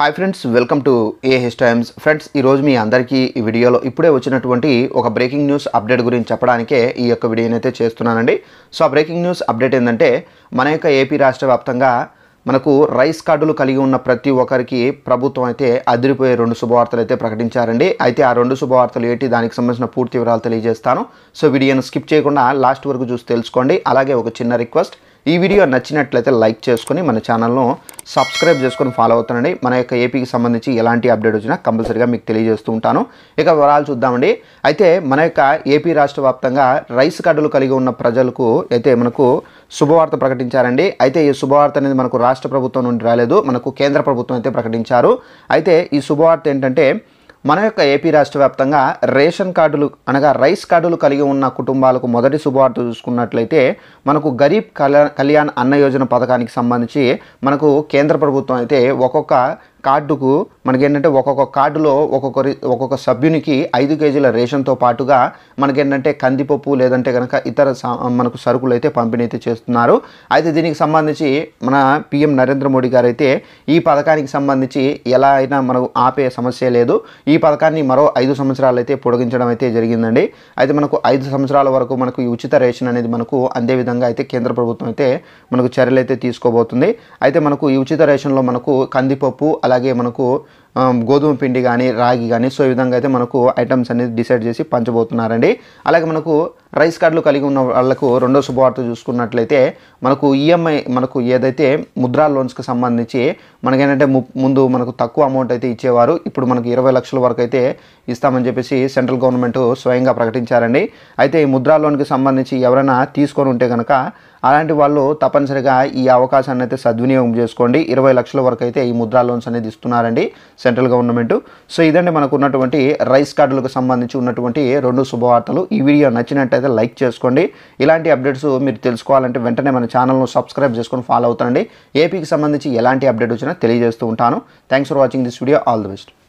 Hi friends, welcome to AH times. Friends, ఈరోజు మీ అందరికీ ఈ వీడియోలో ఇప్పుడే వచ్చినటువంటి ఒక బ్రేకింగ్ న్యూస్ అప్డేట్ గురించి చెప్పడానికే ఈ యొక్క వీడియోని అయితే చేస్తున్నానండి. సో ఆ బ్రేకింగ్ న్యూస్ అప్డేట్ ఏంటంటే, మన యొక్క ఏపీ రాష్ట్ర వ్యాప్తంగా మనకు రైస్ కార్డులు కలిగి ఉన్న ప్రతి ఒక్కరికి ప్రభుత్వం అయితే అదిరిపోయే 2 శుభవార్తలు అయితే ప్రకటించారండి. అయితే ఆ 2 శుభవార్తలు ఏంటి, దానికి సంబంధించిన పూర్తి వివరాలు తెలియజేస్తాను. సో వీడియోను స్కిప్ చేయకుండా లాస్ట్ వరకు చూసి తెలుసుకోండి. అలాగే ఒక చిన్న రిక్వెస్ట్, ఈ వీడియో నచ్చినట్లయితే లైక్ చేసుకొని మన ఛానల్ను సబ్స్క్రైబ్ చేసుకొని ఫాలో అవుతానండి. మన యొక్క ఏపీకి సంబంధించి ఎలాంటి అప్డేట్ వచ్చినా కంపల్సరీగా మీకు తెలియజేస్తూ ఉంటాను. ఇక వివరాలు చూద్దామండి. అయితే మన యొక్క ఏపీ రాష్ట్ర వ్యాప్తంగా రైస్ కార్డులు కలిగి ఉన్న ప్రజలకు అయితే మనకు శుభవార్త ప్రకటించారండి. అయితే ఈ శుభవార్త అనేది మనకు రాష్ట్ర ప్రభుత్వం నుండి రాలేదు, మనకు కేంద్ర ప్రభుత్వం అయితే ప్రకటించారు. అయితే ఈ శుభవార్త ఏంటంటే, మన యొక్క ఏపీ రాష్ట్ర వ్యాప్తంగా రేషన్ కార్డులు అనగా రైస్ కార్డులు కలిగి ఉన్న కుటుంబాలకు మొదటి శుభవార్త చూసుకున్నట్లయితే, మనకు గరీబ్ కళ్యాణ్ అన్న యోజన పథకానికి సంబంధించి మనకు కేంద్ర ప్రభుత్వం అయితే ఒక్కొక్క కార్డుకు మనకేంటంటే ఒక్కొక్క కార్డులో ఒక్కొక్క సభ్యునికి 5 కేజీల రేషన్తో పాటుగా మనకేంటంటే కందిపప్పు లేదంటే కనుక ఇతర మనకు సరుకులు అయితే పంపిణీ అయితే చేస్తున్నారు. అయితే దీనికి సంబంధించి మన పిఎం నరేంద్ర మోడీ గారు అయితే ఈ పథకానికి సంబంధించి ఎలా అయినా మనకు ఆపే సమస్య లేదు, ఈ పథకాన్ని మరో 5 సంవత్సరాలు అయితే పొడిగించడం అయితే జరిగిందండి. అయితే మనకు 5 సంవత్సరాల వరకు మనకు ఈ ఉచిత రేషన్ అనేది మనకు అందే విధంగా అయితే కేంద్ర ప్రభుత్వం అయితే మనకు చర్యలు అయితే తీసుకోబోతుంది. అయితే మనకు ఈ ఉచిత రేషన్లో మనకు కందిపప్పు అలాగే మనకు గోధుమ పిండి కానీ రాగి కానీ సో ఈ విధంగా అయితే మనకు ఐటమ్స్ అనేది డిసైడ్ చేసి పంచబోతున్నారండి. అలాగే మనకు రైస్ కార్డులు కలిగి ఉన్న వాళ్ళకు రెండో శుభవార్త చూసుకున్నట్లయితే, మనకు ఈఎంఐ మనకు ఏదైతే ముద్రా లోన్స్కి సంబంధించి మనకేంటంటే ముందు మనకు తక్కువ అమౌంట్ అయితే ఇచ్చేవారు, ఇప్పుడు మనకు 20 లక్షల వరకు అయితే ఇస్తామని చెప్పేసి సెంట్రల్ గవర్నమెంట్ స్వయంగా ప్రకటించారండి. అయితే ఈ ముద్రా లోన్కి సంబంధించి ఎవరైనా తీసుకొని ఉంటే కనుక అలాంటి వాళ్ళు తప్పనిసరిగా ఈ అవకాశాన్ని అయితే సద్వినియోగం చేసుకోండి. 20 లక్షల వరకు అయితే ఈ ముద్రా లోన్స్ అనేది ఇస్తున్నారండి సెంట్రల్ గవర్నమెంట్. సో ఇదండి మనకు ఉన్నటువంటి రైస్ కార్డులకు సంబంధించి ఉన్నటువంటి 2 శుభవార్తలు. ఈ వీడియో నచ్చినట్టయితే లైక్ చేసుకోండి. ఇలాంటి అప్డేట్స్ మీరు తెలుసుకోవాలంటే వెంటనే మన ఛానల్ను సబ్స్క్రైబ్ చేసుకొని ఫాలో అవుతానండి. ఏపీకి సంబంధించి ఎలాంటి అప్డేట్ వచ్చినా తెలియజేస్తూ ఉంటాను. Thanks for watching this video. All the best.